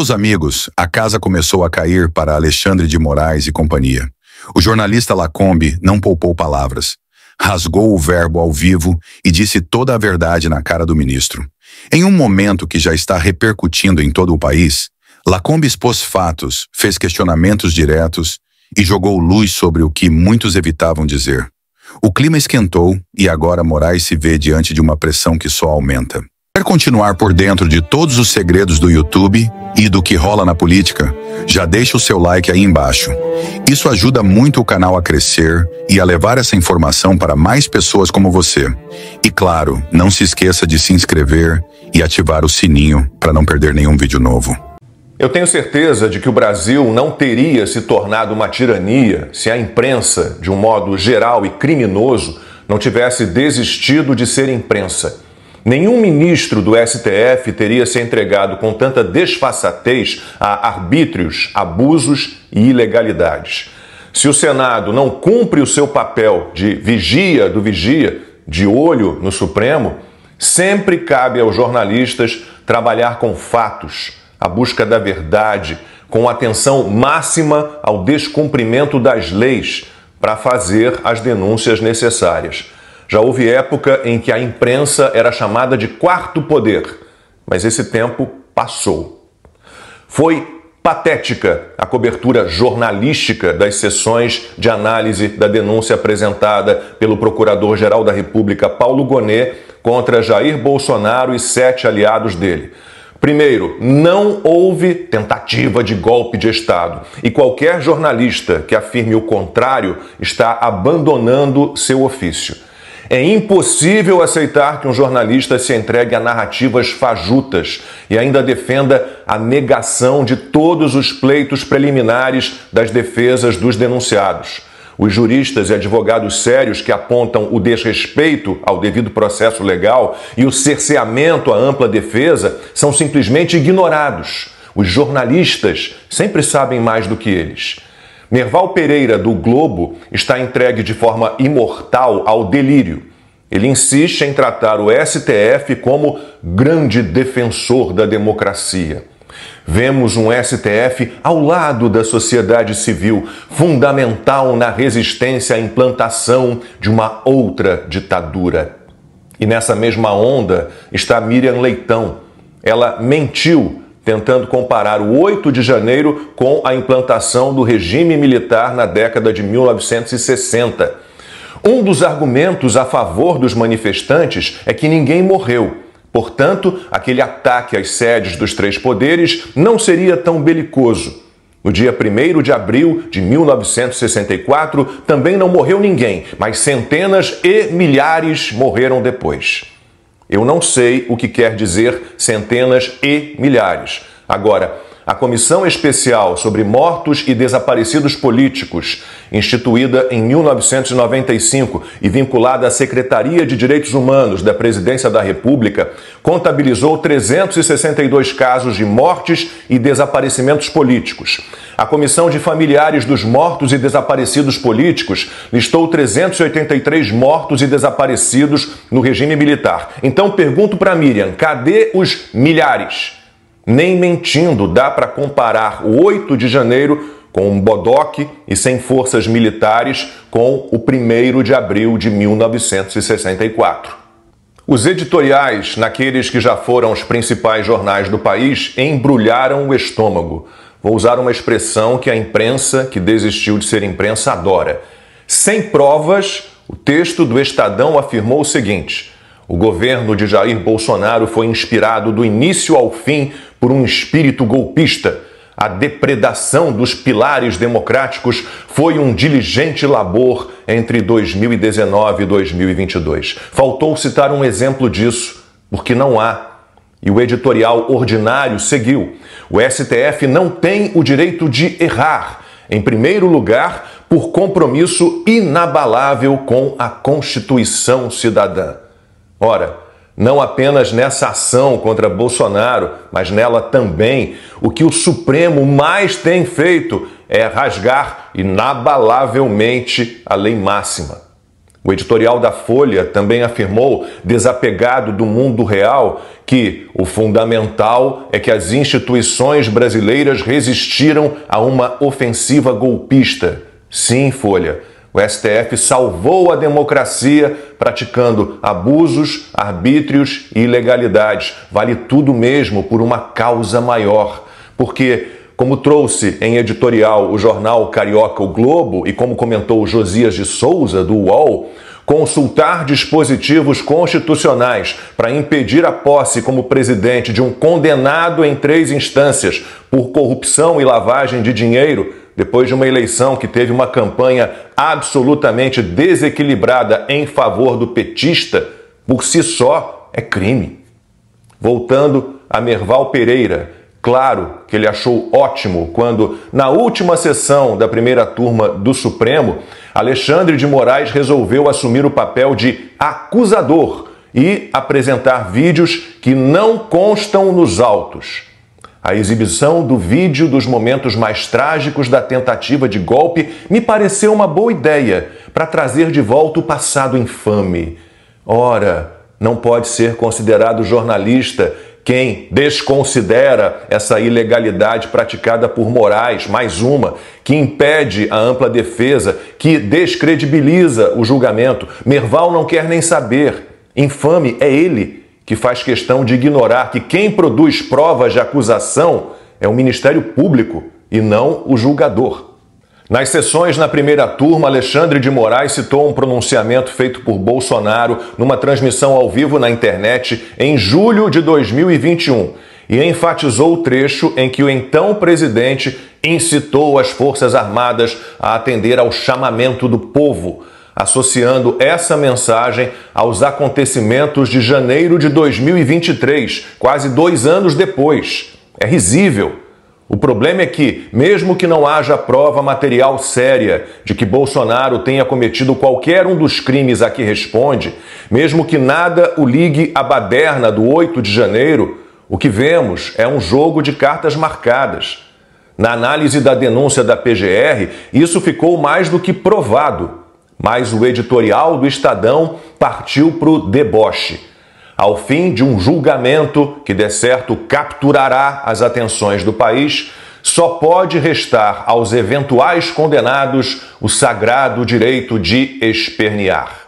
Meus amigos, a casa começou a cair para Alexandre de Moraes e companhia. O jornalista Lacombe não poupou palavras. Rasgou o verbo ao vivo e disse toda a verdade na cara do ministro. Em um momento que já está repercutindo em todo o país, Lacombe expôs fatos, fez questionamentos diretos e jogou luz sobre o que muitos evitavam dizer. O clima esquentou e agora Moraes se vê diante de uma pressão que só aumenta. Quer continuar por dentro de todos os segredos do YouTube e do que rola na política? Já deixa o seu like aí embaixo. Isso ajuda muito o canal a crescer e a levar essa informação para mais pessoas como você. E claro, não se esqueça de se inscrever e ativar o sininho para não perder nenhum vídeo novo. Eu tenho certeza de que o Brasil não teria se tornado uma tirania se a imprensa, de um modo geral e criminoso, não tivesse desistido de ser imprensa. Nenhum ministro do STF teria se entregado com tanta desfaçatez a arbítrios, abusos e ilegalidades. Se o Senado não cumpre o seu papel de vigia do vigia, de olho no Supremo, sempre cabe aos jornalistas trabalhar com fatos, a busca da verdade, com atenção máxima ao descumprimento das leis para fazer as denúncias necessárias. Já houve época em que a imprensa era chamada de quarto poder, mas esse tempo passou. Foi patética a cobertura jornalística das sessões de análise da denúncia apresentada pelo Procurador-Geral da República, Paulo Gonet, contra Jair Bolsonaro e 7 aliados dele. Primeiro, não houve tentativa de golpe de Estado e qualquer jornalista que afirme o contrário está abandonando seu ofício. É impossível aceitar que um jornalista se entregue a narrativas fajutas e ainda defenda a negação de todos os pleitos preliminares das defesas dos denunciados. Os juristas e advogados sérios que apontam o desrespeito ao devido processo legal e o cerceamento à ampla defesa são simplesmente ignorados. Os jornalistas sempre sabem mais do que eles. Merval Pereira, do Globo, está entregue de forma imortal ao delírio. Ele insiste em tratar o STF como grande defensor da democracia. Vemos um STF ao lado da sociedade civil, fundamental na resistência à implantação de uma outra ditadura. E nessa mesma onda está Miriam Leitão. Ela mentiu tentando comparar o 8 de janeiro com a implantação do regime militar na década de 1960. Um dos argumentos a favor dos manifestantes é que ninguém morreu. Portanto, aquele ataque às sedes dos 3 poderes não seria tão belicoso. No dia 1º de abril de 1964, também não morreu ninguém, mas centenas e milhares morreram depois. Eu não sei o que quer dizer centenas e milhares. Agora, a Comissão Especial sobre Mortos e Desaparecidos Políticos, instituída em 1995 e vinculada à Secretaria de Direitos Humanos da Presidência da República, contabilizou 362 casos de mortes e desaparecimentos políticos. A Comissão de Familiares dos Mortos e Desaparecidos Políticos listou 383 mortos e desaparecidos no regime militar. Então pergunto para Miriam, cadê os milhares? Nem mentindo dá para comparar o 8 de janeiro com um bodoque e sem forças militares com o 1º de abril de 1964. Os editoriais, naqueles que já foram os principais jornais do país, embrulharam o estômago. Vou usar uma expressão que a imprensa, que desistiu de ser imprensa, adora. Sem provas, o texto do Estadão afirmou o seguinte: o governo de Jair Bolsonaro foi inspirado do início ao fim por um espírito golpista. A depredação dos pilares democráticos foi um diligente labor entre 2019 e 2022. Faltou citar um exemplo disso, porque não há. E o editorial ordinário seguiu. O STF não tem o direito de errar. Em primeiro lugar, por compromisso inabalável com a Constituição cidadã. Ora, não apenas nessa ação contra Bolsonaro, mas nela também, o que o Supremo mais tem feito é rasgar inabalavelmente a lei máxima. O editorial da Folha também afirmou, desapegado do mundo real, que o fundamental é que as instituições brasileiras resistiram a uma ofensiva golpista. Sim, Folha, o STF salvou a democracia praticando abusos, arbítrios e ilegalidades. Vale tudo mesmo por uma causa maior. Porque, como trouxe em editorial o jornal carioca O Globo e como comentou Josias de Souza, do UOL, consultar dispositivos constitucionais para impedir a posse como presidente de um condenado em 3 instâncias por corrupção e lavagem de dinheiro, depois de uma eleição que teve uma campanha absolutamente desequilibrada em favor do petista, por si só é crime. Voltando a Merval Pereira, claro que ele achou ótimo quando, na última sessão da primeira turma do Supremo, Alexandre de Moraes resolveu assumir o papel de acusador e apresentar vídeos que não constam nos autos. A exibição do vídeo dos momentos mais trágicos da tentativa de golpe me pareceu uma boa ideia para trazer de volta o passado infame. Ora, não pode ser considerado jornalista quem desconsidera essa ilegalidade praticada por Moraes, mais uma, que impede a ampla defesa, que descredibiliza o julgamento. Merval não quer nem saber. Infame é ele que faz questão de ignorar que quem produz provas de acusação é o Ministério Público e não o julgador. Nas sessões na primeira turma, Alexandre de Moraes citou um pronunciamento feito por Bolsonaro numa transmissão ao vivo na internet em julho de 2021 e enfatizou o trecho em que o então presidente incitou as Forças Armadas a atender ao chamamento do povo, associando essa mensagem aos acontecimentos de janeiro de 2023, quase 2 anos depois. É risível. O problema é que, mesmo que não haja prova material séria de que Bolsonaro tenha cometido qualquer um dos crimes a que responde, mesmo que nada o ligue à baderna do 8 de janeiro, o que vemos é um jogo de cartas marcadas. Na análise da denúncia da PGR, isso ficou mais do que provado, mas o editorial do Estadão partiu para o deboche. Ao fim de um julgamento que, de certo, capturará as atenções do país, só pode restar aos eventuais condenados o sagrado direito de espernear.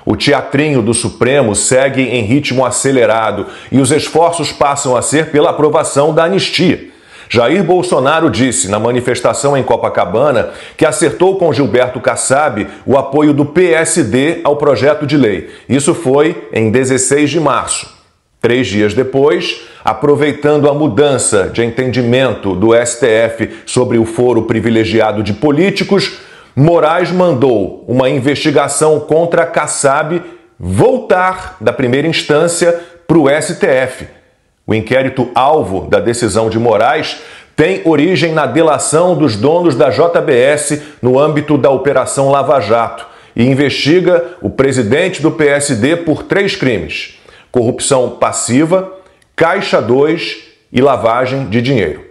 O teatrinho do Supremo segue em ritmo acelerado e os esforços passam a ser pela aprovação da anistia. Jair Bolsonaro disse na manifestação em Copacabana que acertou com Gilberto Kassab o apoio do PSD ao projeto de lei. Isso foi em 16 de março. 3 dias depois, aproveitando a mudança de entendimento do STF sobre o foro privilegiado de políticos, Moraes mandou uma investigação contra Kassab voltar da primeira instância para o STF. O inquérito alvo da decisão de Moraes tem origem na delação dos donos da JBS no âmbito da Operação Lava Jato e investiga o presidente do PSD por 3 crimes: corrupção passiva, Caixa 2 e lavagem de dinheiro.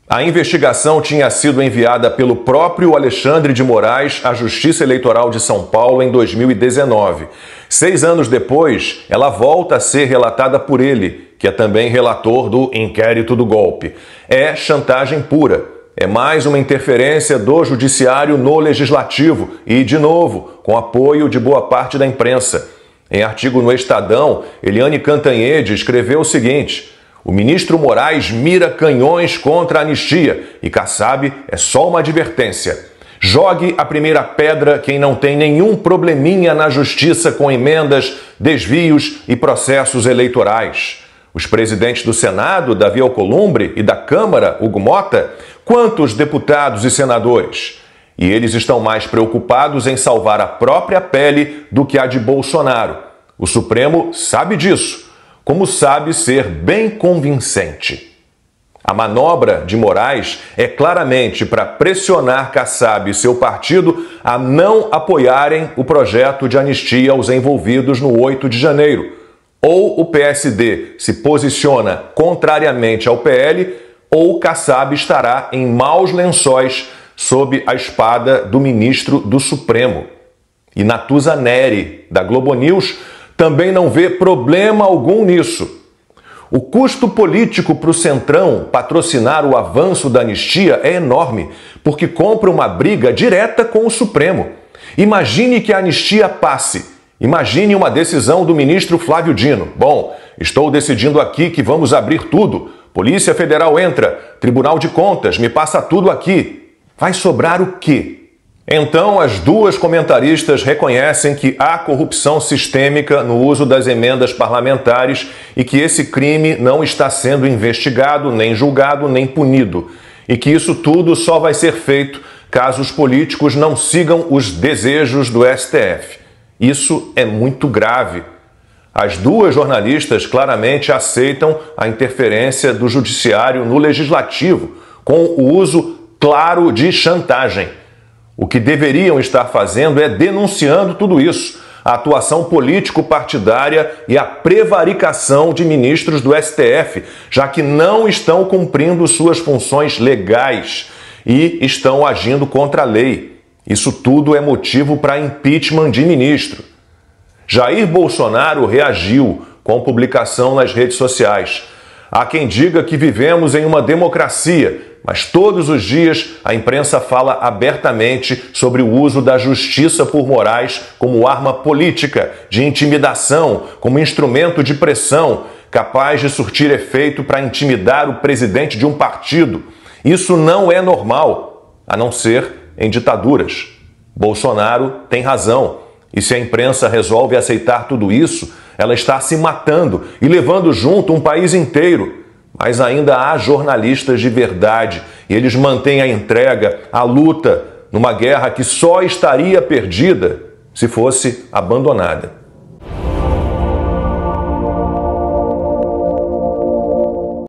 A investigação tinha sido enviada pelo próprio Alexandre de Moraes à Justiça Eleitoral de São Paulo em 2019. 6 anos depois, ela volta a ser relatada por ele, que é também relator do inquérito do golpe. É chantagem pura. É mais uma interferência do judiciário no legislativo e, de novo, com apoio de boa parte da imprensa. Em artigo no Estadão, Eliane Cantanhede escreveu o seguinte: o ministro Moraes mira canhões contra a anistia e Kassab é só uma advertência. Jogue a primeira pedra quem não tem nenhum probleminha na justiça com emendas, desvios e processos eleitorais. Os presidentes do Senado, Davi Alcolumbre, e da Câmara, Hugo Mota, quantos deputados e senadores? E eles estão mais preocupados em salvar a própria pele do que a de Bolsonaro. O Supremo sabe disso, como sabe ser bem convincente. A manobra de Moraes é claramente para pressionar Kassab e seu partido a não apoiarem o projeto de anistia aos envolvidos no 8 de janeiro. Ou o PSD se posiciona contrariamente ao PL, ou Kassab estará em maus lençóis sob a espada do ministro do Supremo. E Natuza Neri, da Globo News, também não vê problema algum nisso. O custo político para o Centrão patrocinar o avanço da anistia é enorme, porque compra uma briga direta com o Supremo. Imagine que a anistia passe. Imagine uma decisão do ministro Flávio Dino. Bom, estou decidindo aqui que vamos abrir tudo. Polícia Federal entra, Tribunal de Contas, me passa tudo aqui. Vai sobrar o quê? Então, as duas comentaristas reconhecem que há corrupção sistêmica no uso das emendas parlamentares e que esse crime não está sendo investigado, nem julgado, nem punido. E que isso tudo só vai ser feito caso os políticos não sigam os desejos do STF. Isso é muito grave. As duas jornalistas claramente aceitam a interferência do judiciário no legislativo, com o uso claro de chantagem. O que deveriam estar fazendo é denunciando tudo isso, a atuação político-partidária e a prevaricação de ministros do STF, já que não estão cumprindo suas funções legais e estão agindo contra a lei. Isso tudo é motivo para impeachment de ministro. Jair Bolsonaro reagiu com publicação nas redes sociais. Há quem diga que vivemos em uma democracia, mas todos os dias a imprensa fala abertamente sobre o uso da justiça por Moraes como arma política, de intimidação, como instrumento de pressão, capaz de surtir efeito para intimidar o presidente de um partido. Isso não é normal, a não ser em ditaduras. Bolsonaro tem razão. E se a imprensa resolve aceitar tudo isso, ela está se matando e levando junto um país inteiro. Mas ainda há jornalistas de verdade e eles mantêm a entrega, a luta, numa guerra que só estaria perdida se fosse abandonada.